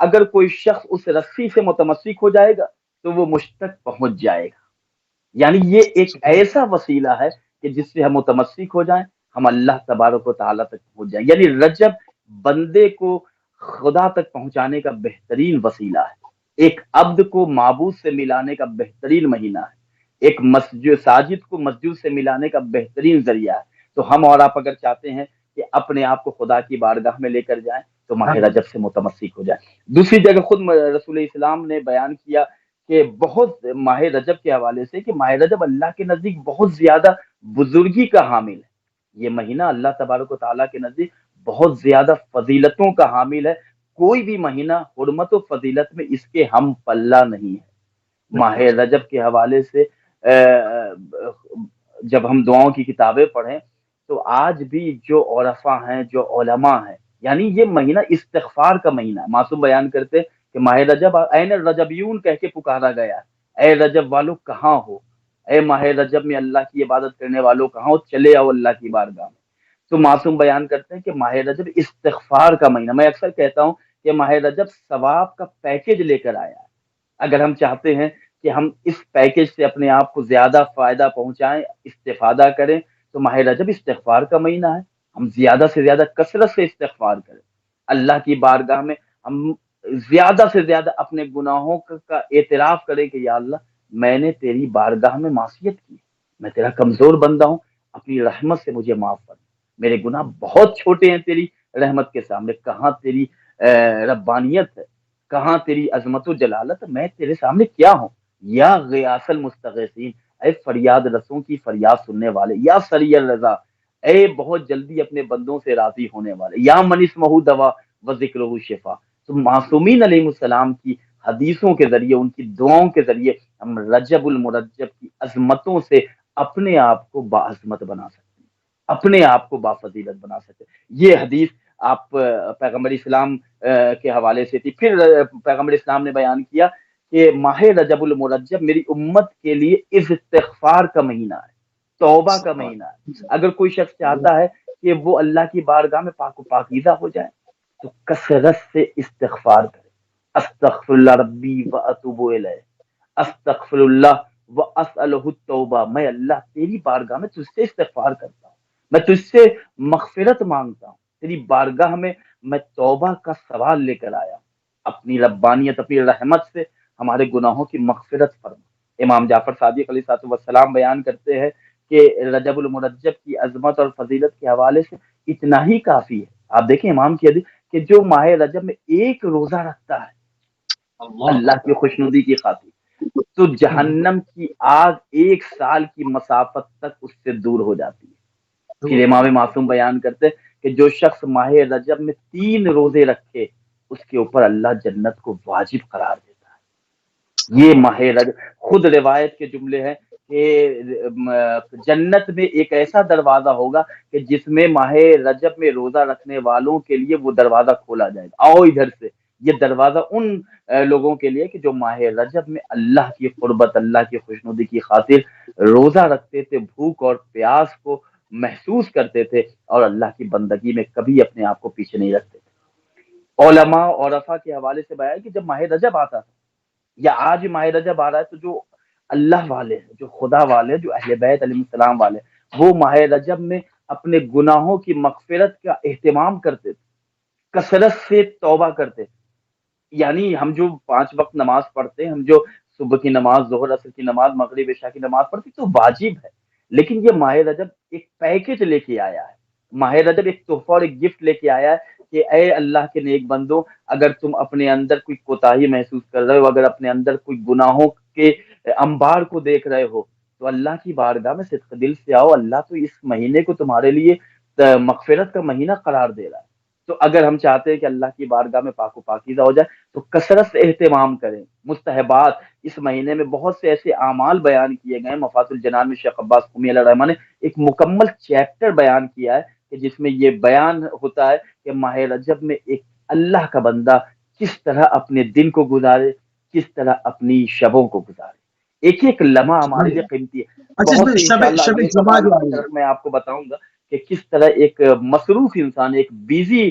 اگر کوئی شخص اس رسی سے متمسک ہو جائے گا تو وہ مجھ تک پہنچ جائے گا. یعنی یہ ایک ایسا وسیلہ ہے کہ جس سے ہم متمسک ہو جائیں ہم اللہ تبارک و تعالیٰ تک پہنچ جائیں. یعنی رجب بندے کو خدا تک پہنچانے کا بہترین وسیلہ ہے, ایک عبد کو معبود سے ملانے کا بہترین مہینہ ہے, ایک مسجد ساجد کو مسجد سے ملانے کا بہترین ذریعہ ہے. تو ہم اور آپ اگر چاہتے ہیں کہ اپنے آپ کو خدا کی بارگاہ میں لے کر جائیں تو ماہ رجب سے متمسک ہو جائیں. دوسری جگہ خود رسول اسلام نے بیان کیا کہ بہت ماہ رجب کے حوالے سے کہ ماہ رجب اللہ کے نزدیک بہت زیادہ بزرگی کا حامل ہے. یہ مہینہ اللہ تبارک و تعالیٰ کے نزدیک بہت زیادہ فضیلتوں کا حامل ہے. کوئی بھی مہینہ حرمت و فضیلت میں اس کے ہم پلہ نہیں ہے. ماہ رجب کے حوالے سے جب ہم دعاؤں کی کتابیں پڑھیں تو آج بھی جو عرفاء ہیں, جو علماء ہیں, یعنی یہ مہینہ استغفار کا مہینہ ہے. معصوم بیان کرتے کہ ماہ رجب این الرجبیون کہہ کے پکارا گیا, اے رجب والوں کہاں ہو, اے ماہ رجب میں اللہ کی عبادت کرنے والوں کہاں ہو, چلے آؤ اللہ کی بارگاہ میں. تو معصوم بیان کرتے ہیں کہ ماہ رجب استغفار کا مہینہ. میں اکثر کہتا ہوں کہ ماہ رجب ثواب کا پیکیج لے کر آیا ہے. اگر ہم چاہتے ہیں کہ ہم اس پیکیج سے اپنے آپ کو زیادہ فائدہ پہنچائیں, استفادہ کریں, تو ماہ رجب استغفار کا مہینہ ہے. ہم زیادہ سے زیادہ کثرت سے استغفار کریں, اللہ کی بارگاہ میں ہم زیادہ سے زیادہ اپنے گناہوں کا اعتراف کریں کہ یا اللہ میں نے تیری بارگاہ میں معصیت کی, میں تیرا کمزور بندہ ہوں, اپنی رحمت سے مجھے معاف کر. میرے گناہ بہت چھوٹے ہیں تیری رحمت کے سامنے. کہاں تیری ربانیت ہے, کہاں تیری عظمت و جلالت, میں تیرے سامنے کیا ہوں. یا غیاث المستغیثین, اے فریاد رسوں کی فریاد سننے والے. یا سری الرضا, اے بہت جلدی اپنے بندوں سے راضی ہونے والے. یا من اسمہ دوا و ذکرہ شفا. تو معصومین علیہ السلام کی حدیثوں کے ذریعے, ان کی دعاؤں کے ذریعے ہم رجب المرجب کی عظمتوں سے اپنے آپ کو باعظمت بنا سکتے ہیں, اپنے آپ کو بافضیلت بنا سکتے ہیں. یہ حدیث آپ پیغمبر اسلام کے حوالے سے تھی. پھر پیغمبر اسلام نے بیان کیا کہ ماہ رجب المرجب میری امت کے لیے استغفار کا مہینہ ہے, توبہ کا مہینہ ہے. اگر کوئی شخص چاہتا ہے کہ وہ اللہ کی بارگاہ میں پاک و پاکیزہ ہو جائے تو کثرت سے استغفار کرے. استغفر اللہ ربی و اتوب الیہ, استغفر اللہ و اسألہ التوبہ. میں اللہ تیری بارگاہ میں تجھ سے استغفار کرتا ہوں, میں تجھ سے مغفرت مانگتا ہوں, تیری بارگاہ میں توبہ کا سوال لے کر آیا. اپنی ربانیت, اپنی رحمت سے ہمارے گناہوں کی مغفرت فرما. امام جعفر صادق علیہ السلام بیان کرتے ہیں کہ رجب المرجب کی عظمت اور فضیلت کے حوالے سے اتنا ہی کافی ہے. آپ دیکھیں امام کی حدیث کہ جو ماہ رجب میں ایک روزہ رکھتا ہے اللہ کی خوشنودی کی خاطر تو جہنم کی آگ 1 سال کی مسافت تک اس سے دور ہو جاتی ہے. پھر امام معصوم بیان کرتے کہ جو شخص ماہ رجب میں 3 روزے رکھے اس کے اوپر اللہ جنت کو واجب قرار دیتا ہے. یہ ماہ رجب, خود روایت کے جملے ہیں کہ جنت میں ایک ایسا دروازہ ہوگا کہ جس میں ماہ رجب میں روزہ رکھنے والوں کے لیے وہ دروازہ کھولا جائے گا, آؤ ادھر سے. یہ دروازہ ان لوگوں کے لیے کہ جو ماہ رجب میں اللہ کی قربت, اللہ کی خوشنودی کی خاطر روزہ رکھتے تھے, بھوک اور پیاس کو محسوس کرتے تھے اور اللہ کی بندگی میں کبھی اپنے آپ کو پیچھے نہیں رکھتے تھے. علماء اور عرفا کے حوالے سے بیان کہ جب ماہ رجب آتا تھا یا آج ماہ رجب آ رہا ہے تو جو اللہ والے, جو خدا والے, جو اہل بیت علیہ السلام والے, وہ ماہ رجب میں اپنے گناہوں کی مغفرت کا اہتمام کرتے تھے, کثرت سے توبہ کرتے تھے. یعنی ہم جو 5 وقت نماز پڑھتے ہیں, ہم جو صبح کی نماز, ظہر, عصر کی نماز, مغرب, عشاء کی نماز پڑھتے تو واجب ہے, لیکن یہ ماہ رجب ایک پیکج لے کے آیا ہے. ماہ رجب ایک تحفہ اور ایک گفٹ لے کے آیا ہے کہ اے اللہ کے نیک بندو, اگر تم اپنے اندر کوئی کوتاہی محسوس کر رہے ہو, اگر اپنے اندر کوئی گناہوں کے انبار کو دیکھ رہے ہو تو اللہ کی بارگاہ میں صدق دل سے آؤ. اللہ تو اس مہینے کو تمہارے لیے مغفرت کا مہینہ قرار دے رہا ہے. تو اگر ہم چاہتے ہیں کہ اللہ کی بارگاہ میں پاک و پاکیزہ ہو جائے تو کثرت سے اہتمام کریں. مستحبات, اس مہینے میں بہت سے ایسے اعمال بیان کیے گئے. مفات الجنان میں شیخ عباس قمی علیہ الرحمہ نے ایک مکمل چیپٹر بیان کیا ہے کہ جس میں یہ بیان ہوتا ہے کہ ماہ رجب میں ایک اللہ کا بندہ کس طرح اپنے دن کو گزارے, کس طرح اپنی شبوں کو گزارے. ایک ایک لمحہ ہمارے لیے قیمتی ہے. بہت سے انشاءاللہ اگلے زبان میں آپ کو بتاؤں گا کہ کس طرح ایک مصروف انسان, ایک بیزی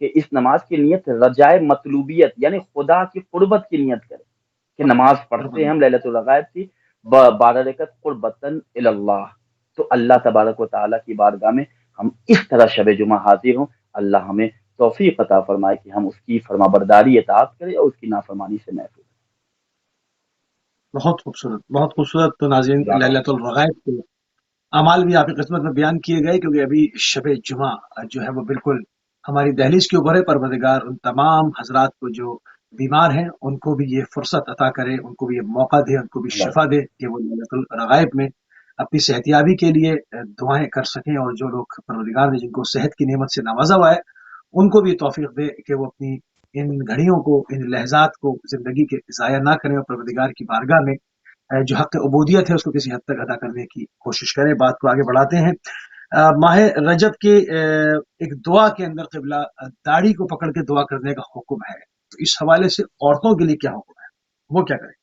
کہ اس نماز کی نیت رجائے مطلوبیت یعنی خدا کی قربت کی نیت کرے کہ نماز پڑھتے ہیں ہم لیلۃ الغائب کی 12 رکعت قربتاً الی اللہ، تو اللہ تبارک و تعالیٰ کی بارگاہ میں ہم اس طرح شب جمعہ حاضر ہوں، اللہ ہمیں توفیق عطا فرمائے کہ ہم اس کی فرما برداری اطاعت کریں اور اس کی نافرمانی سے محفوظ بہت خوبصورت، بہت خوبصورت۔ تو ناظرین رہیں۔ ليلۃ الرغائب کے اعمال بھی آپ کی قسمت میں بیان کیے گئے، کیونکہ ابھی شب جمعہ جو ہے وہ بالکل ہماری دہلیز کے اوپر ہے۔ پروردگار ان تمام حضرات کو جو بیمار ہیں ان کو بھی یہ فرصت عطا کرے، ان کو بھی یہ موقع دے، ان کو بھی شفا دے کہ وہ ليلۃ الرغائب میں اپنی صحتیابی کے لیے دعائیں کر سکیں، اور جو لوگ پروردگار نے جن کو صحت کی نعمت سے نوازا ہوا ہے ان کو بھی توفیق دے کہ وہ اپنی ان گھڑیوں کو، ان لحظات کو زندگی کے ضائع نہ کریں، اور پروردگار کی بارگاہ میں جو حق عبودیت ہے اس کو کسی حد تک ادا کرنے کی کوشش کریں۔ بات کو آگے بڑھاتے ہیں۔ ماہ رجب کے ایک دعا کے اندر قبلہ داڑھی کو پکڑ کے دعا کرنے کا حکم ہے، تو اس حوالے سے عورتوں کے لیے کیا حکم ہے، وہ کیا کریں؟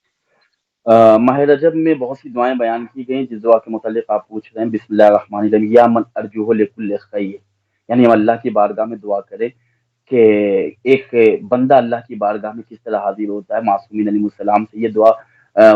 ماہ رجب میں بہت سی دعائیں بیان کی گئی، جس دعا کے متعلق آپ پوچھ رہے ہیں، بسم اللہ الرحمن الرحیم، یا من ارجوہ لکل خیر، یعنی ہم اللہ کی بارگاہ میں دعا کریں کہ ایک بندہ اللہ کی بارگاہ میں کس طرح حاضر ہوتا ہے۔ معصومین علیہ السلام سے یہ دعا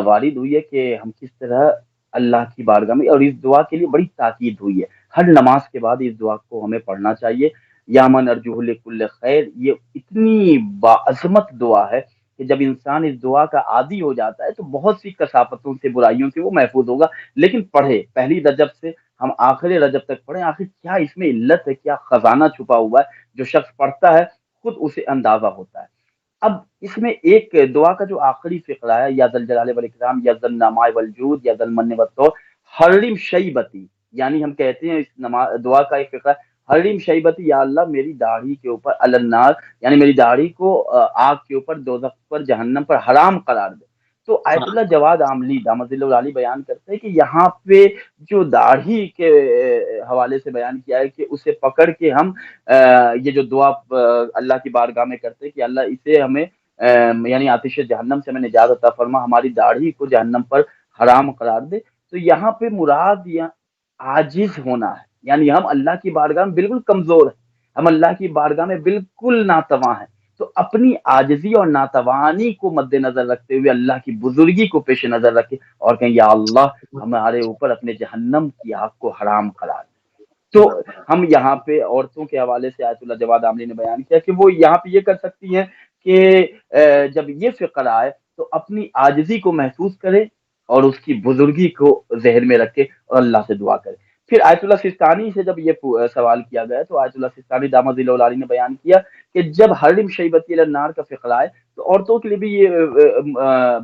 وارد ہوئی ہے کہ ہم کس طرح اللہ کی بارگاہ میں، اور اس دعا کے لیے بڑی تاکید ہوئی ہے، ہر نماز کے بعد اس دعا کو ہمیں پڑھنا چاہیے۔ یا من ارجوہ لکل خیر، یہ اتنی باعظمت دعا ہے کہ جب انسان اس دعا کا عادی ہو جاتا ہے تو بہت سی کثافتوں سے، برائیوں سے وہ محفوظ ہوگا۔ لیکن پڑھے پہلی رجب سے ہم آخری رجب تک پڑھیں، آخر کیا اس میں علت ہے، کیا خزانہ چھپا ہوا ہے، جو شخص پڑھتا ہے خود اسے اندازہ ہوتا ہے۔ اب اس میں ایک دعا کا جو آخری فقرہ ہے، یا ذا الجلال والاکرام، یا ذا النعماء والجود، یا ذا المن والطول، حرم شیبتی، یعنی ہم کہتے ہیں اس دعا کا ایک فقرہ، حرم شیبتی، یا اللہ میری داڑھی کے اوپر النار، یعنی میری داڑھی کو آگ کے اوپر، دوزخ پر، جہنم پر حرام قرار دے۔ تو آیت اللہ جواد عاملی دامت ذلہ العالی بیان کرتے ہیں کہ یہاں پہ جو داڑھی کے حوالے سے بیان کیا ہے کہ اسے پکڑ کے ہم یہ جو دعا اللہ کی بارگاہ میں کرتے کہ اللہ اسے ہمیں یعنی آتش جہنم سے ہمیں نجات عطا فرما، ہماری داڑھی کو جہنم پر حرام قرار دے۔ تو یہاں پہ مراد یا عاجز ہونا ہے، یعنی ہم اللہ کی بارگاہ میں بالکل کمزور ہیں، ہم اللہ کی بارگاہ میں بالکل ناتواں ہیں۔ تو اپنی عاجزی اور ناتوانی کو مد نظر رکھتے ہوئے، اللہ کی بزرگی کو پیش نظر رکھے، اور کہیں یا اللہ ہمارے اوپر اپنے جہنم کی آگ کو حرام قرار دے۔ تو ہم یہاں پہ عورتوں کے حوالے سے آیت اللہ جواد عاملی نے بیان کیا کہ وہ یہاں پہ یہ کر سکتی ہیں کہ جب یہ فقر آئے تو اپنی عاجزی کو محسوس کرے اور اس کی بزرگی کو ذہن میں رکھے اور اللہ سے دعا کرے۔ پھر آیت اللہ سستانی سے جب یہ سوال کیا گیا تو آیت اللہ سستانی دامت ذلہ العالی نے بیان کیا کہ جب حرم شیبتی علی النار کا فقر آئے تو عورتوں کے لیے بھی یہ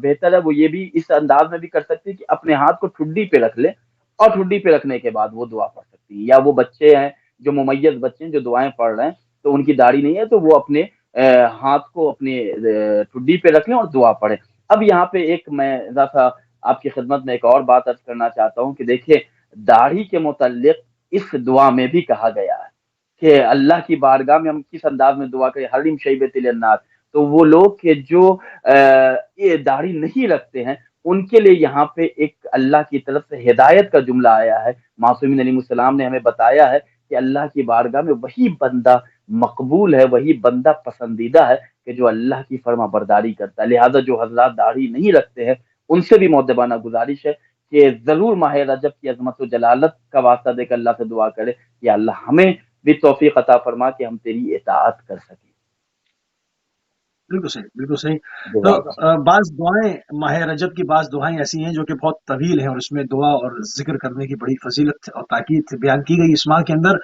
بہتر ہے، وہ یہ بھی اس انداز میں بھی کر سکتی ہے کہ اپنے ہاتھ کو ٹھڈی پہ رکھ لے، اور ٹھڈی پہ رکھنے کے بعد وہ دعا پڑھ سکتی ہیں۔ یا وہ بچے ہیں جو ممیز بچے ہیں جو دعائیں پڑھ رہے ہیں تو ان کی داڑھی نہیں ہے تو وہ اپنے ہاتھ کو اپنے ٹھڈی پہ رکھ لیں اور دعا پڑھیں۔ اب یہاں پہ ایک میں ذرا آپ کی خدمت میں ایک اور بات عرض کرنا چاہتا ہوں کہ دیکھیں داڑھی کے متعلق اس دعا میں بھی کہا گیا ہے کہ اللہ کی بارگاہ میں ہم کس انداز میں دعا کریں، حرم شیبۃ النار۔ تو وہ لوگ کہ جو یہ داڑھی نہیں رکھتے ہیں ان کے لیے یہاں پہ ایک اللہ کی طرف سے ہدایت کا جملہ آیا ہے۔ معصومین علیہ السلام نے ہمیں بتایا ہے کہ اللہ کی بارگاہ میں وہی بندہ مقبول ہے، وہی بندہ پسندیدہ ہے کہ جو اللہ کی فرما برداری کرتا ہے۔ لہذا جو حضرات داڑھی نہیں رکھتے ہیں ان سے بھی مؤدبانہ گزارش ہے کہ ضرور ماہ رجب کی عظمت و جلالت کا واسطہ دے کر اللہ سے دعا کرے کہ اللہ ہمیں بھی توفیق عطا فرما کہ ہم تیری اطاعت کر سکیں۔ بالکل صحیح، بالکل صحیح۔ تو بعض دعائیں ماہ رجب کی بعض دعائیں ایسی ہیں جو کہ بہت طویل ہیں، اور اس میں دعا اور ذکر کرنے کی بڑی فضیلت اور تاکید بیان کی گئی اس ماہ کے اندر۔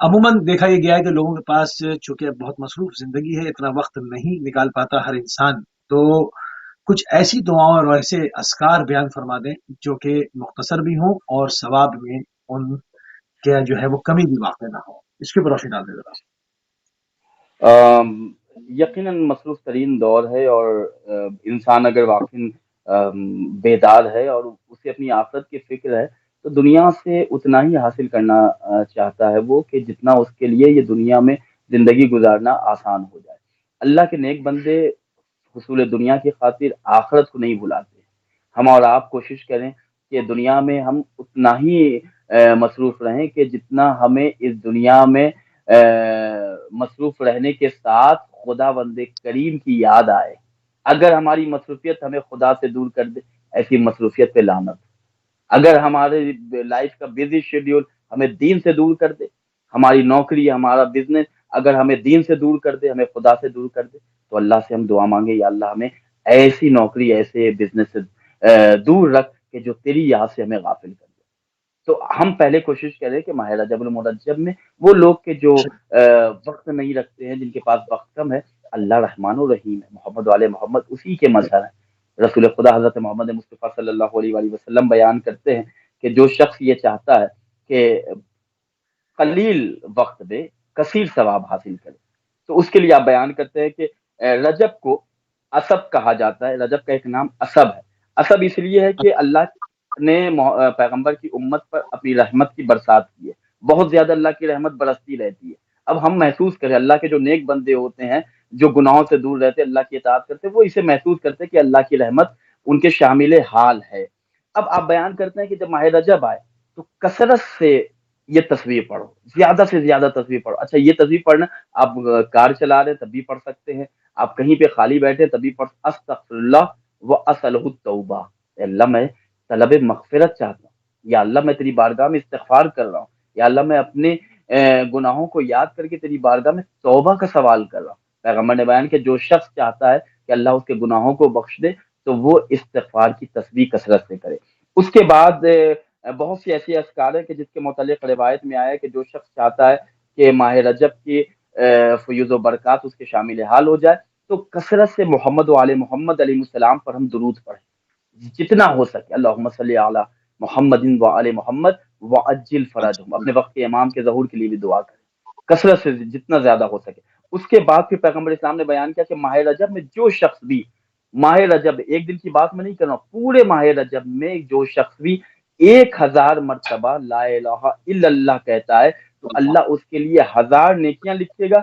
عموماً دیکھا یہ گیا ہے کہ لوگوں کے پاس چونکہ بہت مصروف زندگی ہے، اتنا وقت نہیں نکال پاتا ہر انسان، تو کچھ ایسی دعاؤں اور ایسے اذکار بیان فرما دیں جو کہ مختصر بھی ہوں اور ثواب میں ان کے جو ہے وہ کمی بھی واقع نہ ہو، اس کے اوپر روشنی ڈال دیں ذرا۔ یقیناً مصروف ترین دور ہے، اور انسان اگر واقعی بیدار ہے اور اسے اپنی آخرت کی فکر ہے تو دنیا سے اتنا ہی حاصل کرنا چاہتا ہے وہ کہ جتنا اس کے لیے یہ دنیا میں زندگی گزارنا آسان ہو جائے۔ اللہ کے نیک بندے حصول دنیا کی خاطر آخرت کو نہیں بھلاتے۔ ہم اور آپ کوشش کریں کہ دنیا میں ہم اتنا ہی مصروف رہیں کہ جتنا ہمیں اس دنیا میں مصروف رہنے کے ساتھ خدا بند کریم کی یاد آئے. اگر ہماری مصروفیت ہمیں خدا سے دور کر دے، ایسی مصروفیت پہ لعنت. اگر ہمارے لائف کا بزی شیڈیول ہمیں دین سے دور کر دے، ہماری نوکری، ہمارا بزنس اگر ہمیں دین سے دور کر دے، ہمیں خدا سے دور کر دے، تو اللہ سے ہم دعا مانگے، یا اللہ ہمیں ایسی نوکری، ایسے بزنس سے دور رکھ کہ جو تیری یاد سے ہمیں غافل کر دے. تو ہم پہلے کوشش کریں کہ ماہ رجب المرجب میں وہ لوگ کے جو وقت نہیں رکھتے ہیں، جن کے پاس وقت کم ہے، اللہ رحمان و رحیم ہے، محمد والے محمد اسی کے مظہر ہیں. رسول خدا حضرت محمد مصطفیٰ صلی اللہ علیہ وآلہ وسلم بیان کرتے ہیں کہ جو شخص یہ چاہتا ہے کہ قلیل وقت دے، کثیر ثواب حاصل کرے، تو اس کے لیے آپ بیان کرتے ہیں کہ رجب کو اسب کہا جاتا ہے. رجب کا ایک نام اسب ہے. اسب اس لیے ہے کہ اللہ نے پیغمبر کی امت پر اپنی رحمت کی برسات کی ہے. بہت زیادہ اللہ کی رحمت برستی رہتی ہے. اب ہم محسوس کریں، اللہ کے جو نیک بندے ہوتے ہیں، جو گناہوں سے دور رہتے، اللہ کی اطاعت کرتے، وہ اسے محسوس کرتے کہ اللہ کی رحمت ان کے شامل حال ہے. اب آپ بیان کرتے ہیں کہ جب ماہ رجب آئے تو کثرت سے یہ تصویر پڑھو، زیادہ سے زیادہ تصویر پڑھو. اچھا، یہ تصویر پڑھنا آپ کار چلا رہے ہیں تب بھی پڑھ سکتے ہیں، آپ کہیں پہ خالی بیٹھے تبھی پڑھ. استغفر اللہ و اسلہ التوبہ، اللہ میں طلب مغفرت چاہتا ہوں، یا اللہ میں تیری بارگاہ میں استغفار کر رہا ہوں، یا اللہ میں اپنے گناہوں کو یاد کر کے تیری بارگاہ میں توبہ کا سوال کر رہا ہوں. پیغمبر نے بیان کہ جو شخص چاہتا ہے کہ اللہ اس کے گناہوں کو بخش دے تو وہ استغفار کی تسبیح کثرت سے کرے. اس کے بعد بہت سی ایسی اذکار ہیں کہ جس کے متعلق روایت میں آیا ہے کہ جو شخص چاہتا ہے کہ ماہ رجب کی فیوز و برکات اس کے شامل حال ہو جائے تو کثرت سے محمد و آل محمد علیہ السلام پر ہم درود پڑھیں جتنا ہو سکے. اللہم صلی علی محمد و آل محمد وعجل فرجہم. اپنے وقت کے امام کے ظہور کے لیے بھی دعا کریں کثرت سے جتنا زیادہ ہو سکے. اس کے بعد پھر پیغمبر اسلام نے بیان کیا کہ ماہ رجب میں جو شخص بھی، ماہ رجب ایک دن کی بات میں نہیں کر رہا ہوں، پورے ماہ رجب میں جو شخص بھی 1000 مرتبہ لا الہ الا اللہ کہتا ہے تو اللہ اس کے لیے 1000 نیکیاں لکھے گا،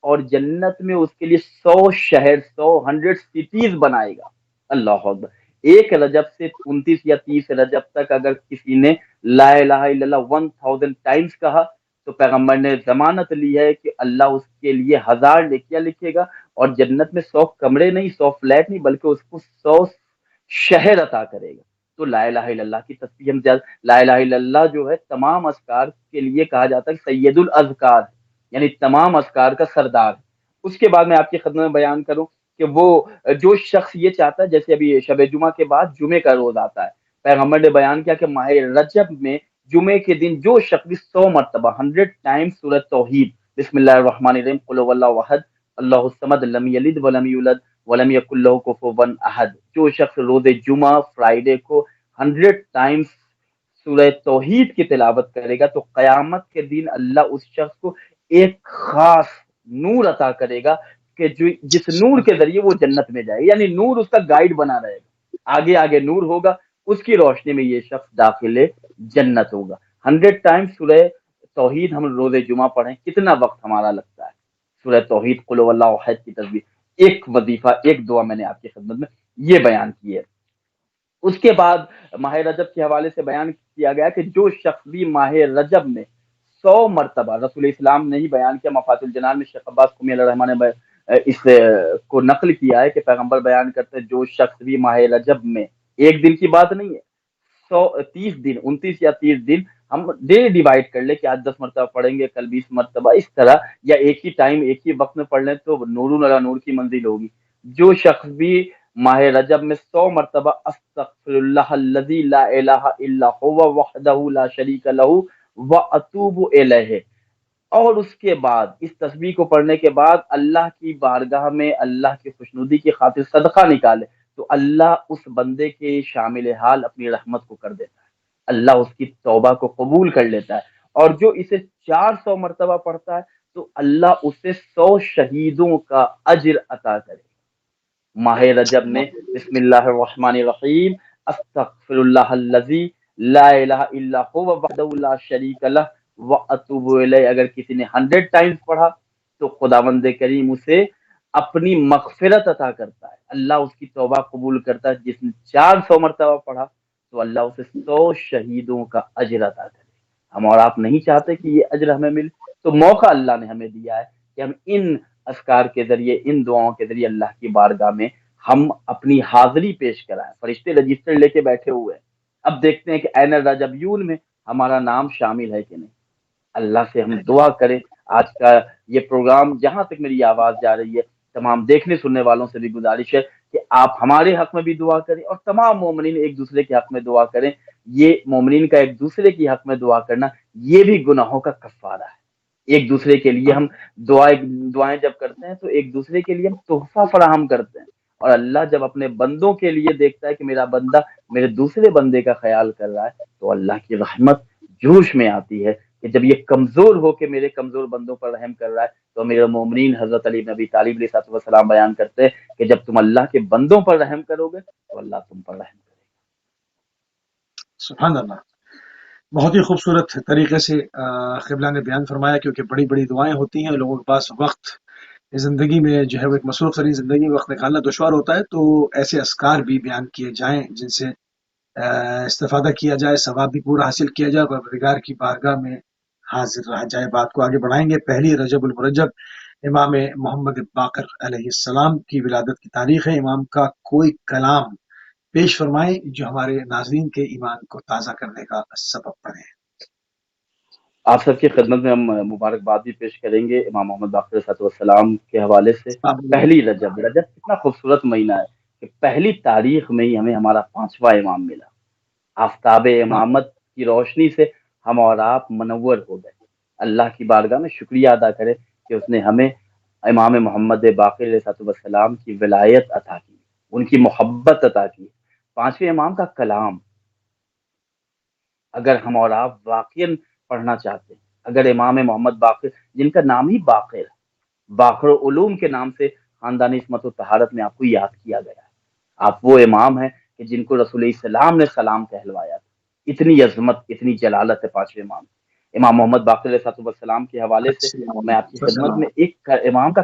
اور جنت میں اس کے لیے 100 شہر، 100 سٹیز بنائے گا. اللہ اکبر. ایک رجب سے 29 یا 30 رجب تک اگر کسی نے لا الہ الا اللہ 1000 ٹائمز کہا تو پیغمبر نے ضمانت لی ہے کہ اللہ اس کے لیے 1000 نیکیاں لکھے گا، اور جنت میں 100 کمرے نہیں، 100 فلیٹ نہیں، بلکہ اس کو 100 شہر عطا کرے گا. تو لا الہ الا اللہ کی تسبیح ہم زیادہ، لا الہ الا اللہ جو ہے تمام اذکار کے لیے کہا جاتا ہے سید الاذکار، یعنی تمام اذکار کا سردار. اس کے بعد میں آپ کی خدمت میں بیان کروں کہ وہ جو شخص یہ چاہتا ہے، جیسے ابھی شب جمعہ کے بعد جمعے کا روز آتا ہے، پیغمبر نے بیان کیا کہ ماہ رجب میں جمعے کے دن جو شخص 100 مرتبہ 100 ٹائمز سورہ توحید، بسم اللہ الرحمن الرحیم، قل هو اللہ احد اللہ الصمد لم یلد ولم یولد ولم یکن له کفوا احد، جو شخص روز جمعہ فرائیڈے کو 100 ٹائمز سورہ توحید کی تلاوت کرے گا تو قیامت کے دن اللہ اس شخص کو ایک خاص نور عطا کرے گا کہ جس نور کے ذریعے وہ جنت میں جائے، یعنی نور اس کا گائیڈ بنا رہے گا، آگے آگے نور ہوگا، اس کی روشنی میں یہ شخص داخل جنت ہوگا. 100 ٹائم سورہ توحید ہم روز جمعہ پڑھیں، کتنا وقت ہمارا لگتا ہے؟ سورہ توحید قل هو اللہ احد کی تسبیح، ایک وظیفہ، ایک دعا میں نے آپ کی خدمت میں یہ بیان کی ہے. اس کے بعد ماہ رجب کے حوالے سے بیان کیا گیا کہ جو شخص بھی ماہ رجب میں 100 مرتبہ، رسول اسلام نے ہی بیان کیا، مفاتیح الجنان میں شیخ عباس قمی علیہ الرحمٰن نے اس کو نقل کیا ہے کہ پیغمبر بیان کرتے ہیں جو شخص بھی ماہ رجب میں، ایک دن کی بات نہیں ہے، 30 دن، 29 یا 30 دن، ہم ڈے ڈیوائڈ کر لیں کہ آج 10 مرتبہ پڑھیں گے، کل 20 مرتبہ، اس طرح، یا ایک ہی ٹائم ایک ہی وقت میں پڑھ لیں تو نور علی نور کی منزل ہوگی. جو شخص بھی ماہ رجب میں 100 مرتبہ استغفر اللہ الذی لا الہ الا هو وحدہ لا شریک لہ واتوب الیہ، اور اس کے بعد اس تسبیح کو پڑھنے کے بعد اللہ کی بارگاہ میں اللہ کی خوشنودی کی خاطر صدقہ نکالے تو اللہ اس بندے کے شامل حال اپنی رحمت کو کر دیتا ہے، اللہ اس کی توبہ کو قبول کر لیتا ہے. اور جو اسے 400 مرتبہ پڑھتا ہے تو اللہ اسے 100 شہیدوں کا اجر عطا کرے. ماہ رجب میں بسم اللہ الرحمن الرحیم، استغفر اللہ الذی لا الہ الا هو وحدہ لا شریک لہ واتوب الیہ، اگر کسی نے 100 ٹائمز پڑھا تو خداوند کریم اسے اپنی مغفرت عطا کرتا ہے، اللہ اس کی توبہ قبول کرتا ہے. جس نے 400 مرتبہ پڑھا تو اللہ اسے 100 شہیدوں کا اجر عطا کرے. ہم اور آپ نہیں چاہتے کہ یہ اجر ہمیں ملے، تو موقع اللہ نے ہمیں دیا ہے کہ ہم ان اذکار کے ذریعے، ان دعاؤں کے ذریعے اللہ کی بارگاہ میں ہم اپنی حاضری پیش کرائیں. فرشتے رجسٹر لے کے بیٹھے ہوئے ہیں. اب دیکھتے ہیں کہ این الرجبیون میں ہمارا نام شامل ہے کہ نہیں. اللہ سے ہم دعا کریں. آج کا یہ پروگرام جہاں تک میری آواز جا رہی ہے، تمام دیکھنے سننے والوں سے بھی گزارش ہے کہ آپ ہمارے حق میں بھی دعا کریں اور تمام مومنین ایک دوسرے کے حق میں دعا کریں. یہ مومنین کا ایک دوسرے کے حق میں دعا کرنا یہ بھی گناہوں کا کفارہ ہے. ایک دوسرے کے لیے ہم دعائیں جب کرتے ہیں تو ایک دوسرے کے لیے ہم تحفہ فراہم کرتے ہیں. اور اللہ جب اپنے بندوں کے لیے دیکھتا ہے کہ میرا بندہ میرے دوسرے بندے کا خیال کر رہا ہے تو اللہ کی رحمت جوش میں آتی ہے کہ جب یہ کمزور ہو کے میرے کمزور بندوں پر رحم کر رہا ہے. تو میرے مومنین حضرت علی نبی طالب علیہ السلام بیان کرتے ہیں کہ جب تم اللہ کے بندوں پر رحم کرو گے تو اللہ تم پر رحم کرے گا. سبحان اللہ. بہت ہی خوبصورت طریقے سے قبلہ نے بیان فرمایا، کیونکہ بڑی بڑی دعائیں ہوتی ہیں، لوگوں کے پاس وقت زندگی میں جو ہے وہ ایک مصروف ترین زندگی میں وقت نکالنا دشوار ہوتا ہے، تو ایسے اذکار بھی بیان کیے جائیں جن سے استفادہ کیا جائے، ثواب بھی پورا حاصل کیا جائے، پروردگار کی بارگاہ میں حاضر رہا جائے. بات کو آگے بڑھائیں گے. پہلی رجب المرجب امام محمد باقر علیہ السلام کی ولادت کی تاریخ ہے. امام کا کوئی کلام پیش فرمائیں جو ہمارے ناظرین کے ایمان کو تازہ کرنے کا سبب بنے. آپ سب کی خدمت میں ہم مبارکباد بھی پیش کریں گے امام محمد باقر علیہ السلام کے حوالے سے. پہلی رجب کتنا خوبصورت مہینہ ہے کہ پہلی تاریخ میں ہی ہمیں ہمارا 5واں امام ملا. آفتاب امامت کی روشنی سے ہم اور آپ منور ہو گئے. اللہ کی بارگاہ میں شکریہ ادا کرے کہ اس نے ہمیں امام محمد باقر علیہ السلام کی ولایت عطا کی، ان کی محبت عطا کی. 5ویں امام کا کلام اگر ہم اور آپ واقعاً پڑھنا چاہتے ہیں، اگر امام محمد باقر جن کا نام ہی باقر ہے، باقر علوم کے نام سے خاندانی عصمت و طہارت میں آپ کو یاد کیا گیا ہے. آپ وہ امام ہیں کہ جن کو رسول السلام نے سلام کہلوایا تھا. اتنی عظمت، اتنی جلالت ہے 5ویں امام. امام محمد باقر علیہ السلام کے حوالے سے میں آپ کی خدمت میں ایک امام کا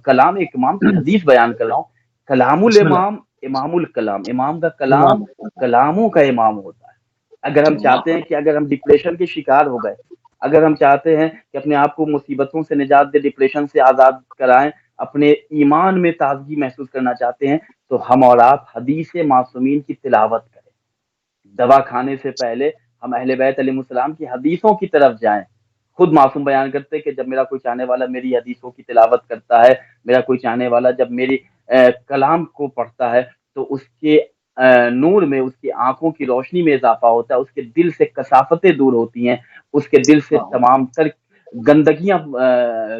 کلام، ایک امام کی حدیث بیان کر رہا ہوں. کلام الامام امام الکلام. امام کا کلام کلاموں کا امام ہوتا ہے. اگر ہم چاہتے ہیں کہ اگر ہم ڈپریشن کے شکار ہو گئے، اگر ہم چاہتے ہیں کہ اپنے آپ کو مصیبتوں سے نجات دے، ڈپریشن سے آزاد کرائیں، اپنے ایمان میں تازگی محسوس کرنا چاہتے ہیں، تو ہم اور آپ حدیث معصومین کی تلاوت کریں. دوا کھانے سے پہلے ہم اہل بیت علیہ السلام کی حدیثوں کی طرف جائیں. خود معصوم بیان کرتے کہ جب میرا کوئی چاہنے والا میری حدیثوں کی تلاوت کرتا ہے، میرا کوئی چاہنے والا جب میری کلام کو پڑھتا ہے تو اس کے نور میں، اس کی آنکھوں کی روشنی میں اضافہ ہوتا ہے، اس کے دل سے کثافتیں دور ہوتی ہیں، اس کے دل سے تمام تر گندگیاں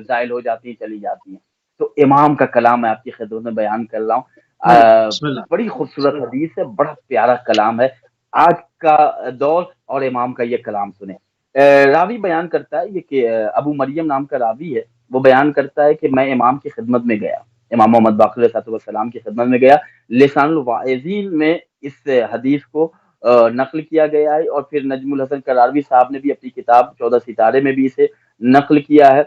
زائل ہو جاتی ہیں، چلی جاتی ہیں. تو امام کا کلام میں آپ کی خدمت میں بیان کر رہا ہوں. بڑی خوبصورت حدیث ہے، بڑا پیارا کلام ہے. آج کا دور اور امام کا یہ کلام سنیں. راوی بیان کرتا ہے یہ کہ ابو مریم نام کا راوی ہے، وہ بیان کرتا ہے کہ میں امام کی خدمت میں گیا، امام محمد باقر علیہ السلام کی خدمت میں گیا. لسان الواعظین میں اس حدیث کو نقل کیا گیا ہے، اور پھر نجم الحسن کراروی صاحب نے بھی اپنی کتاب 14 ستارے میں بھی اسے نقل کیا ہے.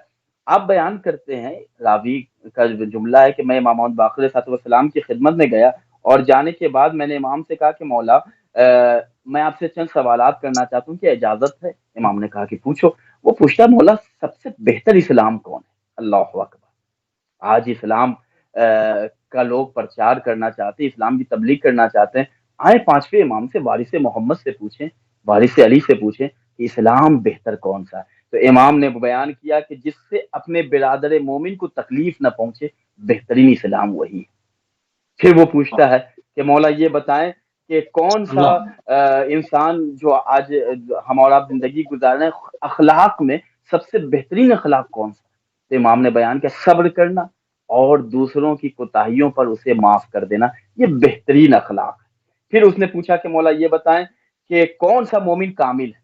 آپ بیان کرتے ہیں، راوی کا جملہ ہے کہ میں امام محمد باقر علیہ السلام کی خدمت میں گیا اور جانے کے بعد میں نے امام سے کہا کہ مولا میں آپ سے چند سوالات کرنا چاہتا ہوں، کیا اجازت ہے؟ امام نے کہا کہ پوچھو. وہ پوچھتا مولا سب سے بہتر اسلام کون ہے؟ اللہ اکبر. آج اسلام کا لوگ پرچار کرنا چاہتے ہیں، اسلام کی تبلیغ کرنا چاہتے ہیں. آئے 5ویں امام سے، وارث محمد سے پوچھیں، وارث علی سے پوچھیں کہ اسلام بہتر کون سا ہے. تو امام نے بیان کیا کہ جس سے اپنے برادر مومن کو تکلیف نہ پہنچے، بہترین اسلام وہی ہے. پھر وہ پوچھتا ہے کہ مولا یہ بتائیں کہ کون سا انسان جو آج ہم اور آپ زندگی گزار رہے ہیں، اخلاق میں سب سے بہترین اخلاق کون سا؟ تو امام نے بیان کیا صبر کرنا اور دوسروں کی کوتاہیوں پر اسے معاف کر دینا، یہ بہترین اخلاق ہے. پھر اس نے پوچھا کہ مولا یہ بتائیں کہ کون سا مومن کامل ہے،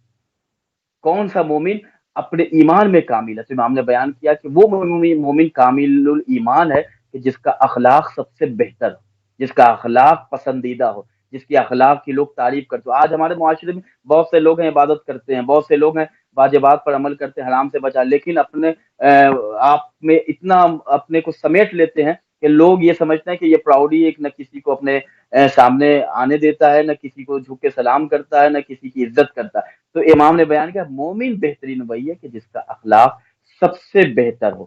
کون سا مومن اپنے ایمان میں کامل ہے؟ تو امام نے بیان کیا کہ وہ مومن کامل الایمان ہے کہ جس کا اخلاق سب سے بہتر ہو، جس کا اخلاق پسندیدہ ہو، جس کی اخلاق کی لوگ تعریف کرتے ہو. آج ہمارے معاشرے میں بہت سے لوگ ہیں عبادت کرتے ہیں، بہت سے لوگ ہیں واجبات پر عمل کرتے ہیں، حرام سے بچا، لیکن اپنے آپ میں اتنا اپنے کو سمیٹ لیتے ہیں کہ لوگ یہ سمجھتے ہیں کہ یہ پراؤڈی ایک نہ کسی کو اپنے سامنے آنے دیتا ہے، نہ کسی کو جھک کے سلام کرتا ہے، نہ کسی کی عزت کرتا ہے. تو امام نے بیان کیا مومن بہترین وہی ہے کہ جس کا اخلاق سب سے بہتر ہو.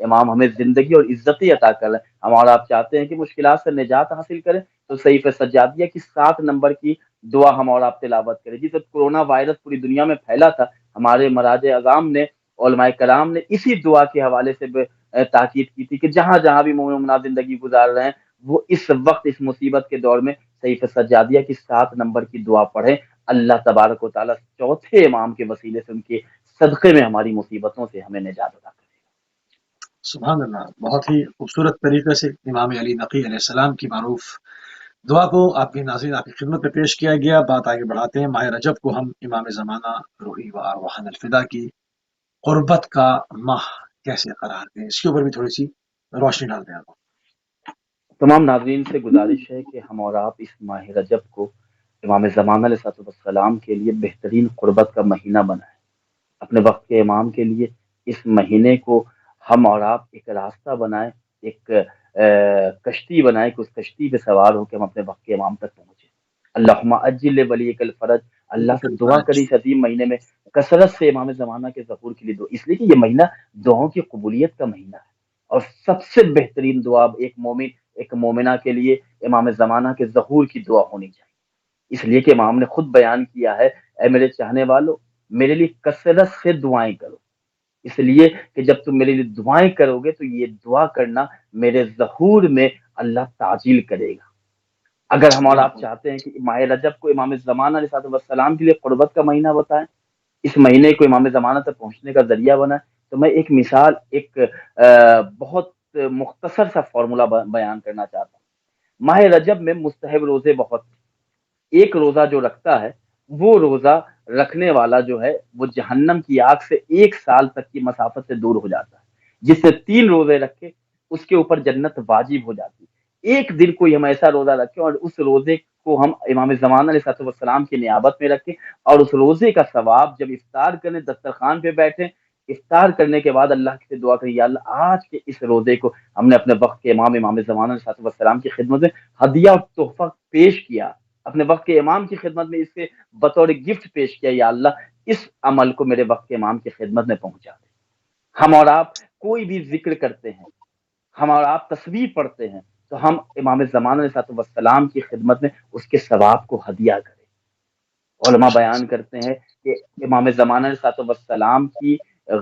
امام ہمیں زندگی اور عزتیں عطا کر رہے ہیں۔ ہم اور آپ چاہتے ہیں کہ مشکلات سے نجات حاصل کریں تو صحیفہ سجادیہ کی 7 نمبر کی دعا ہم اور آپ تلاوت کریں۔ جس وقت کورونا وائرس پوری دنیا میں پھیلا تھا، ہمارے مراج اعظام نے، علماء کرام نے اسی دعا کے حوالے سے تاکید کی تھی کہ جہاں جہاں بھی مومن مومنات زندگی گزار رہے ہیں وہ اس وقت اس مصیبت کے دور میں صحیفہ سجادیہ کی 7 نمبر کی دعا پڑھیں۔ اللہ تبارک و تعالیٰ چوتھے امام کے وسیلے سے، ان کے صدقے میں ہماری مصیبتوں سے ہمیں نجات عطا کرے۔ سبحان اللہ، بہت ہی خوبصورت طریقے سے امام علی نقی علیہ السلام کی معروف دعا کو آپ کی ناظرین آپ کی خدمت میں پیش کیا گیا۔ بات آگے بڑھاتے ہیں، ماہ رجب کو ہم امام زمانہ روحی و ارواحنا الفدا کی قربت کا ماہ کیسے قرار دیں، اس کے اوپر بھی تھوڑی سی روشنی ڈالتے ہیں آپ۔ تمام ناظرین سے گزارش ہے کہ ہم اور آپ اس ماہ رجب کو امام زمانہ علیہ السلام کے لیے بہترین قربت کا مہینہ بنائیں۔ اپنے وقت کے امام کے لیے اس مہینے کو ہم اور آپ ایک راستہ بنائیں، ایک کشتی بنائیں کہ اس کشتی پہ سوار ہو کے ہم اپنے وقت کے امام تک پہنچے۔ اللہم اجل ولیک الفرج، اللہ سے دعا کری اس عظیم مہینے میں کثرت سے امام زمانہ کے ظہور کے لیے دعا، اس لیے کہ یہ مہینہ دعاؤں کی قبولیت کا مہینہ ہے، اور سب سے بہترین دعا ایک مومن ایک مومنہ کے لیے امام زمانہ کے ظہور کی دعا ہونی چاہیے۔ اس لیے کہ امام نے خود بیان کیا ہے، اے میرے چاہنے والوں، میرے لیے کثرت سے دعائیں کرو، اس لیے کہ جب تم میرے لیے دعائیں کرو گے تو یہ دعا کرنا میرے ظہور میں اللہ تعجیل کرے گا۔ اگر ہم اور آپ چاہتے ہیں کہ ماہ رجب کو امام زمانہ علیہ السلام کے لیے قربت کا مہینہ بتائیں، اس مہینے کو امام زمانہ تک پہنچنے کا ذریعہ بنائیں، تو میں ایک مثال، ایک بہت مختصر سا فارمولا بیان کرنا چاہتا ہوں۔ ماہ رجب میں مستحب روزے بہت، ایک روزہ جو رکھتا ہے وہ روزہ رکھنے والا جو ہے وہ جہنم کی آگ سے 1 سال تک کی مسافت سے دور ہو جاتا ہے، جس سے 3 روزے رکھے اس کے اوپر جنت واجب ہو جاتی ہے۔ ایک دن کوئی ہم ایسا روزہ رکھیں اور اس روزے کو ہم امام زمانہ علیہ السلام کی نیابت میں رکھیں، اور اس روزے کا ثواب جب افطار کرنے دسترخوان پہ بیٹھیں، افطار کرنے کے بعد اللہ سے دعا کریں، یا اللہ آج کے اس روزے کو ہم نے اپنے وقت کے امام زمانہ علیہ السلام کی خدمت میں ہدیہ اور تحفہ پیش کیا، اپنے وقت کے امام کی خدمت میں اسے بطور گفٹ پیش کیا، یا اللہ اس عمل کو میرے وقت کے امام کی خدمت میں پہنچا دے۔ ہم اور آپ کوئی بھی ذکر کرتے ہیں، ہم اور آپ تسبیح پڑھتے ہیں، تو ہم امام زمانہ علیہ السلام کی خدمت میں اس کے ثواب کو ہدیہ کریں۔ علماء بیان کرتے ہیں کہ امام زمانہ علیہ السلام کی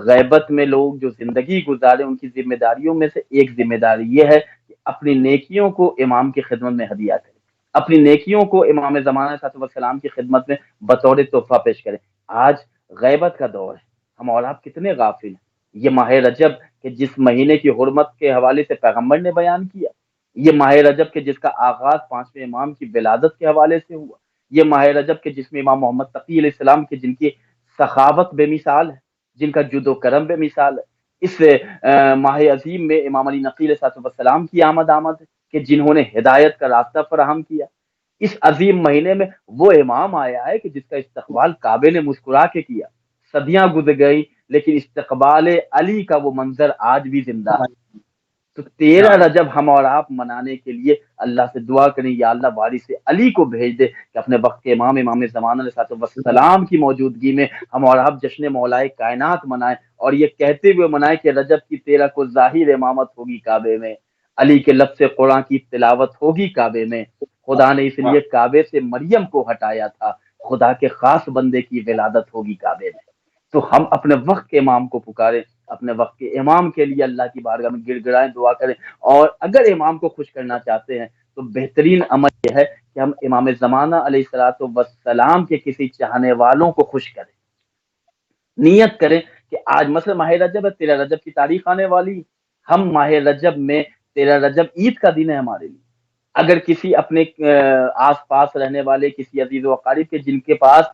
غیبت میں لوگ جو زندگی گزارے، ان کی ذمہ داریوں میں سے ایک ذمہ داری یہ ہے کہ اپنی نیکیوں کو امام کی خدمت میں ہدیہ کریں، اپنی نیکیوں کو امام زمانہ علیہ السلام کی خدمت میں بطور تحفہ پیش کریں۔ آج غیبت کا دور ہے، ہم اور آپ کتنے غافل ہیں۔ یہ ماہ رجب کہ جس مہینے کی حرمت کے حوالے سے پیغمبر نے بیان کیا، یہ ماہ رجب کے جس کا آغاز 5ویں امام کی ولادت کے حوالے سے ہوا، یہ ماہ رجب کے جس میں امام محمد تقی علیہ السلام کے جن کی سخاوت بے مثال ہے، جن کا جود و کرم بے مثال ہے، اس ماہ عظیم میں امام علی نقی علیہ السلام کی آمد ہے کہ جنہوں نے ہدایت کا راستہ فراہم کیا۔ اس عظیم مہینے میں وہ امام آیا ہے کہ جس کا استقبال کعبے نے مسکرا کے کیا، صدیاں گزر گئی لیکن استقبال علی کا وہ منظر آج بھی زندہ ہے۔ تو 13 رجب ہم اور آپ منانے کے لیے اللہ سے دعا کریں، یا اللہ وارث علی کو بھیج دے کہ اپنے وقت کے امام زمانہ علیہ السلام کی موجودگی میں ہم اور آپ جشن مولائے کائنات منائیں، اور یہ کہتے ہوئے منائیں کہ رجب کی 13 کو ظاہر امامت ہوگی کعبے میں، علی کے لب سے قرآن کی تلاوت ہوگی کعبے میں، خدا نے اس لیے کعبے سے مریم کو ہٹایا تھا، خدا کے خاص بندے کی ولادت ہوگی کعبے میں۔ تو ہم اپنے وقت کے امام کو پکاریں، اپنے وقت کے امام کے لیے اللہ کی بارگاہ میں گڑ گڑائیں، دعا کریں، اور اگر امام کو خوش کرنا چاہتے ہیں تو بہترین عمل یہ ہے کہ ہم امام زمانہ علیہ السلام کے کسی چاہنے والوں کو خوش کریں، نیت کریں کہ آج مثلا ماہ رجب ہے، 13 رجب کی تاریخ آنے والی، ہم ماہ رجب میں 13 رجب عید کا دن ہے ہمارے لیے، اگر کسی اپنے آس پاس رہنے والے کسی عزیز و اقارب کے جن کے پاس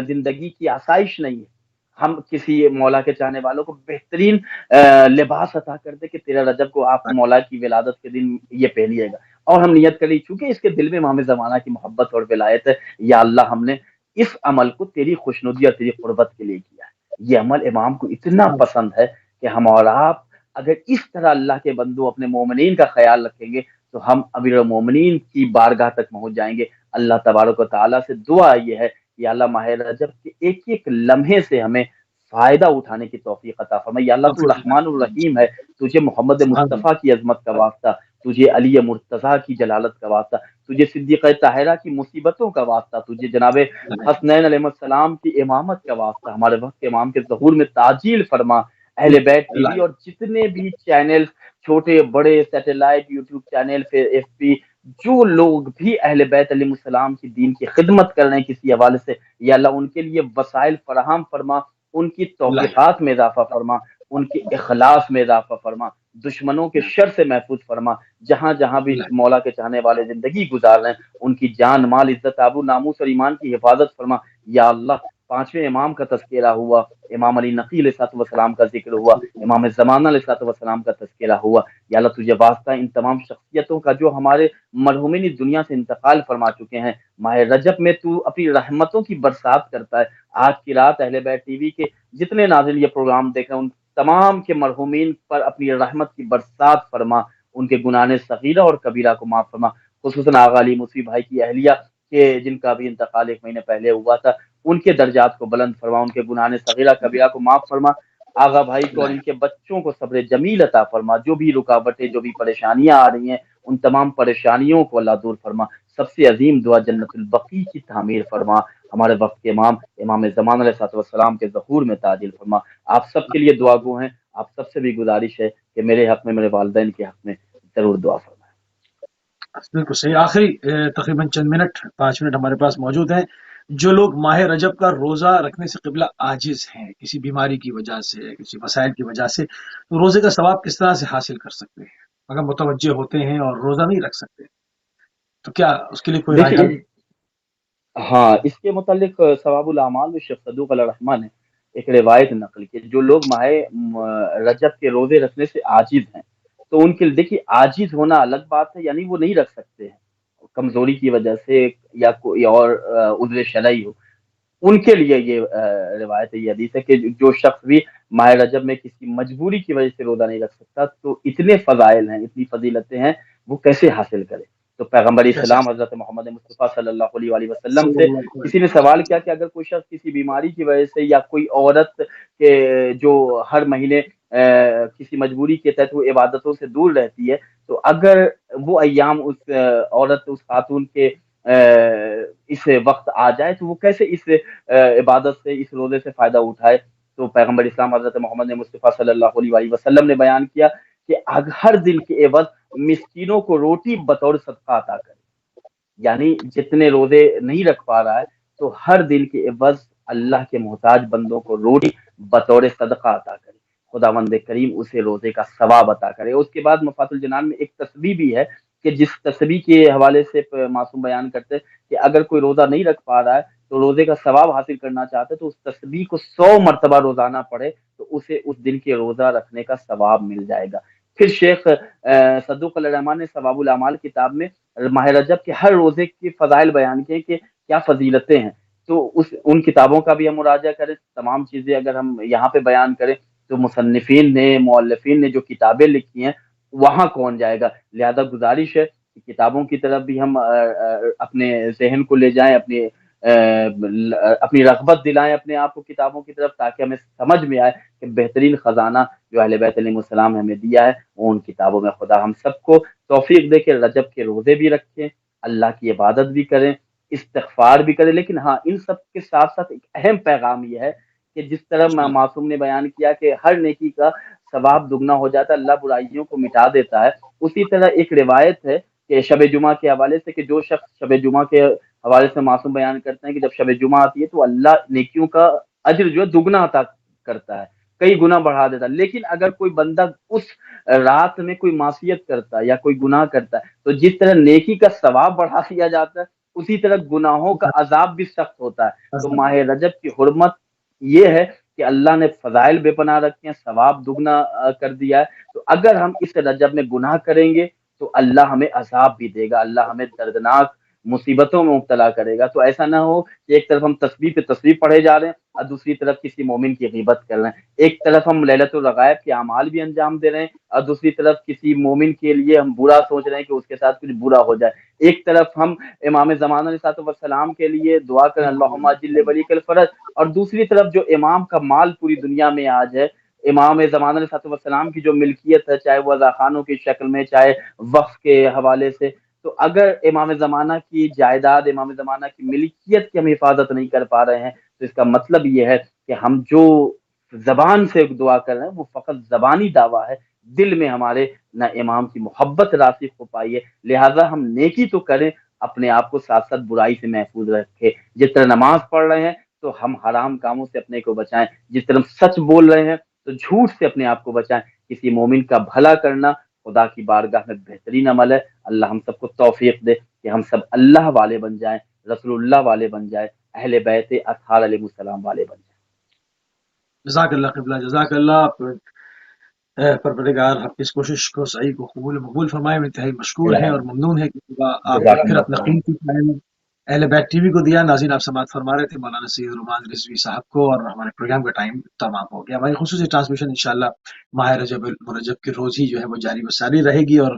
زندگی کی آسائش نہیں ہے، ہم کسی مولا کے چاہنے والوں کو بہترین لباس عطا کر دے کہ 13 رجب کو آپ مولا کی ولادت کے دن یہ پہنیے گا، اور ہم نیت کری چونکہ اس کے دل میں امام زمانہ کی محبت اور ولایت ہے، یا اللہ ہم نے اس عمل کو تیری خوشنودی اور تیری قربت کے لیے کیا ہے۔ یہ عمل امام کو اتنا پسند ہے کہ ہم اور آپ اگر اس طرح اللہ کے بندوں اپنے مومنین کا خیال رکھیں گے تو ہم امیر المومنین کی بارگاہ تک پہنچ جائیں گے۔ اللہ تبارک و تعالیٰ سے دعا یہ ہے کہ اللہ ماہ رجب کے ایک ایک لمحے سے ہمیں فائدہ اٹھانے کی توفیق عطا فرمائے۔ یا اللہ تو رحمان الرحیم ہے، تجھے محمد سبحان اللہ، مصطفیٰ کی عظمت کا واسطہ، تجھے علی مرتضیٰ کی جلالت کا واسطہ، تجھے صدیقہ طاہرہ کی مصیبتوں کا واسطہ، تجھے جناب حسنین علیہ السلام کی امامت کا واسطہ، ہمارے وقت کے امام کے ظہور میں تعجیل فرما۔ اہل بیت ٹی وی اللہ اور جتنے بھی چینل، چھوٹے بڑے، سیٹلائٹ، یوٹیوب چینل، پھر ایف پی، جو لوگ بھی اہل بیت علیہ السلام کی دین کی خدمت کر رہے ہیں کسی حوالے سے، یا اللہ ان کے لیے وسائل فراہم فرما، ان کی اللہ توفیقات میں اضافہ فرما، ان کے اخلاص میں اضافہ فرما، دشمنوں کے شر سے محفوظ فرما، جہاں جہاں بھی اللہ مولا کے چاہنے والے زندگی گزار رہے ہیں ان کی جان، مال، عزت، آبرو، ناموس اور ایمان کی حفاظت فرما۔ یا اللہ پانچویں امام کا تذکرہ ہوا، امام علی نقی علیہ السلام کا ذکر ہوا، امام زمانہ علیہ السلام کا تذکرہ ہوا، یا اللہ تجھے واسطہ ان تمام شخصیتوں کا جو ہمارے مرحومین اس دنیا سے انتقال فرما چکے ہیں۔ ماہ رجب میں تو اپنی رحمتوں کی برسات کرتا ہے۔ آج کی رات اہل بیت ٹی وی کے جتنے ناظرین یہ پروگرام دیکھ رہے ہیں ان تمام کے مرحومین پر اپنی رحمت کی برسات فرما، ان کے گناہ صغیرہ اور کبیرہ کو معاف فرما، خصوصاً آغا علی مصری بھائی کی اہلیہ کے جن کا بھی انتقال ایک مہینے پہلے ہوا تھا، ان کے درجات کو بلند فرما، ان کے گناہ صغیرہ کبیرہ کو معاف فرما۔ آغا بھائی کو اور ان کے بچوں کو صبر جمیل عطا فرما، جو بھی رکاوٹیں، جو بھی پریشانیاں آ رہی ہیں ان تمام پریشانیوں کو اللہ دور فرما۔ سب سے عظیم دعا جنت البقیع کی تعمیر فرما، ہمارے وقت کے امام امام زمان علیہ السلام کے ظہور میں تعجیل فرما۔ آپ سب کے لیے دعا گو ہیں، آپ سب سے بھی گزارش ہے کہ میرے حق میں، میرے والدین کے حق میں ضرور دعا فرمائیں۔ بالکل صحیح۔ آخری تقریباً چند منٹ، 5 منٹ ہمارے پاس موجود ہیں۔ جو لوگ ماہ رجب کا روزہ رکھنے سے قبلہ عاجز ہیں، کسی بیماری کی وجہ سے، کسی وسائل کی وجہ سے، تو روزے کا ثواب کس طرح سے حاصل کر سکتے ہیں؟ اگر متوجہ ہوتے ہیں اور روزہ نہیں رکھ سکتے تو کیا اس کے لیے کوئی رائے دیکھیے، حل؟ ہاں اس کے متعلق ثواب الاعمال میں شیخ صدوق علیہ الرحمٰن نے ایک روایت نقل کی، جو لوگ رجب کے روزے رکھنے سے عاجز ہیں تو ان کے لیے، دیکھیے عاجز ہونا الگ بات ہے، یعنی وہ نہیں رکھ سکتے ہیں کمزوری کی وجہ سے یا کوئی اور عذر شرعی ہو، ان کے لیے یہ روایت ہے، یہ حدیث ہے کہ جو شخص بھی ماہ رجب میں کسی مجبوری کی وجہ سے روزہ نہیں رکھ سکتا تو اتنے فضائل ہیں، اتنی فضیلتیں ہیں، وہ کیسے حاصل کرے؟ تو پیغمبر کیسے؟ اسلام حضرت محمد مصطفیٰ صلی اللہ علیہ وآلہ وسلم صلی سے اللہ کسی نے علیہ سوال کیا کہ اگر کوئی شخص کسی بیماری کی وجہ سے، یا کوئی عورت کے جو ہر مہینے کسی مجبوری کے تحت وہ عبادتوں سے دور رہتی ہے، تو اگر وہ ایام اس عورت، اس خاتون کے اس وقت آ جائے تو وہ کیسے اس عبادت سے، اس روزے سے فائدہ اٹھائے؟ تو پیغمبر اسلام حضرت محمد مصطفیٰ صلی اللہ علیہ وآلہ وسلم نے بیان کیا کہ ہر دن کے عوض مسکینوں کو روٹی بطور صدقہ عطا کرے، یعنی جتنے روزے نہیں رکھ پا رہا ہے تو ہر دن کے عوض اللہ کے محتاج بندوں کو روٹی بطور صدقہ عطا کرے، خداوند کریم اسے روزے کا ثواب عطا کرے۔ اس کے بعد مفات الجنان میں ایک تسبیح بھی ہے کہ جس تسبیح کے حوالے سے معصوم بیان کرتے کہ اگر کوئی روزہ نہیں رکھ پا رہا ہے تو روزے کا ثواب حاصل کرنا چاہتے تو اس تسبیح کو 100 مرتبہ روزانہ پڑھے تو اسے اس دن کے روزہ رکھنے کا ثواب مل جائے گا۔ پھر شیخ صدوق علیہ الرحمٰن نے ثواب الاعمال کتاب میں ماہ رجب کے ہر روزے کی فضائل بیان کیے کہ کیا فضیلتیں ہیں، تو ان کتابوں کا بھی ہم مراجعہ کریں۔ تمام چیزیں اگر ہم یہاں پہ بیان کریں تو مصنفین نے، مؤلفین نے جو کتابیں لکھی ہیں وہاں کون جائے گا؟ لہذا گزارش ہے کہ کتابوں کی طرف بھی ہم اپنے ذہن کو لے جائیں، اپنی رغبت دلائیں اپنے آپ کو کتابوں کی طرف، تاکہ ہمیں سمجھ میں آئے کہ بہترین خزانہ جو اہل بیت علیہ السلام نے ہمیں دیا ہے وہ ان کتابوں میں۔ خدا ہم سب کو توفیق دے کہ رجب کے روزے بھی رکھیں، اللہ کی عبادت بھی کریں، استغفار بھی کریں، لیکن ہاں ان سب کے ساتھ ساتھ ایک اہم پیغام یہ ہے کہ جس طرح معصوم نے بیان کیا کہ ہر نیکی کا ثواب دگنا ہو جاتا ہے، اللہ برائیوں کو مٹا دیتا ہے، اسی طرح ایک روایت ہے کہ شب جمعہ کے حوالے سے کہ جو شخص شب جمعہ کے حوالے سے معصوم بیان کرتے ہیں کہ جب شب جمعہ آتی ہے تو اللہ نیکیوں کا اجر جو ہے دگنا عطا کرتا ہے، کئی گنا بڑھا دیتا ہے، لیکن اگر کوئی بندہ اس رات میں کوئی معصیت کرتا ہے یا کوئی گناہ کرتا ہے تو جس طرح نیکی کا ثواب بڑھا دیا جاتا ہے اسی طرح گناہوں کا عذاب بھی سخت ہوتا ہے۔ تو ماہ رجب کی حرمت یہ ہے کہ اللہ نے فضائل بے پناہ رکھے ہیں، ثواب دگنا کر دیا ہے، تو اگر ہم اس رجب میں گناہ کریں گے تو اللہ ہمیں عذاب بھی دے گا، اللہ ہمیں دردناک مصیبتوں میں مبتلا کرے گا۔ تو ایسا نہ ہو کہ ایک طرف ہم تسبیح پہ تسبیح پڑھے جا رہے ہیں اور دوسری طرف کسی مومن کی غیبت کر رہے ہیں، ایک طرف ہم لیلۃ الرغائب کے اعمال بھی انجام دے رہے ہیں اور دوسری طرف کسی مومن کے لیے ہم برا سوچ رہے ہیں کہ اس کے ساتھ کچھ برا ہو جائے، ایک طرف ہم امام زمانہ علیہ السلام کے لیے دعا کریں اللہم اجل ولی الفرج، اور دوسری طرف جو امام کا مال پوری دنیا میں آج ہے امام زمان علیہ السلام کی جو ملکیت ہے، چاہے وہ رضاخانوں کی شکل میں، چاہے وقف کے حوالے سے، تو اگر امام زمانہ کی جائیداد، امام زمانہ کی ملکیت کی ہم حفاظت نہیں کر پا رہے ہیں، تو اس کا مطلب یہ ہے کہ ہم جو زبان سے دعا کر رہے ہیں وہ فقط زبانی دعویٰ ہے، دل میں ہمارے نہ امام کی محبت راسخ ہو پائی ہے۔ لہٰذا ہم نیکی تو کریں، اپنے آپ کو ساتھ ساتھ برائی سے محفوظ رکھے۔ جس طرح نماز پڑھ رہے ہیں تو ہم حرام کاموں سے اپنے کو بچائیں، جس طرح ہم سچ بول رہے ہیں تو جھوٹ سے اپنے آپ کو بچائیں۔ کسی مومن کا بھلا کرنا خدا کی بارگاہ میں بہترین عمل ہے۔ اللہ ہم سب کو توفیق دے کہ ہم سب اللہ والے بن جائیں، رسول اللہ والے بن جائیں، اہل بیت اطہار علیہ السلام والے بن جائیں۔ جزاک اللہ قبلہ، جزاک اللہ پروردگار آپ کی اس کوشش کو صحیح کو قبول و مقبول فرمائے۔ انتہائی مشکور ہیں اور ممنون ہے کہ آپ جزاک پھر اللہ اپنا خیر۔ قیمتی ٹائم اہل بیت ٹی وی کو دیا۔ ناظرین آپ سماعت فرما رہے تھے مولانا سید رومان رضوی صاحب کو، اور ہمارے پروگرام کا ٹائم تمام ہو گیا۔ ہماری خصوصی ٹرانسمیشن انشاءاللہ ماہ رجب المرجب کے روز ہی جو ہے وہ جاری و ساری رہے گی، اور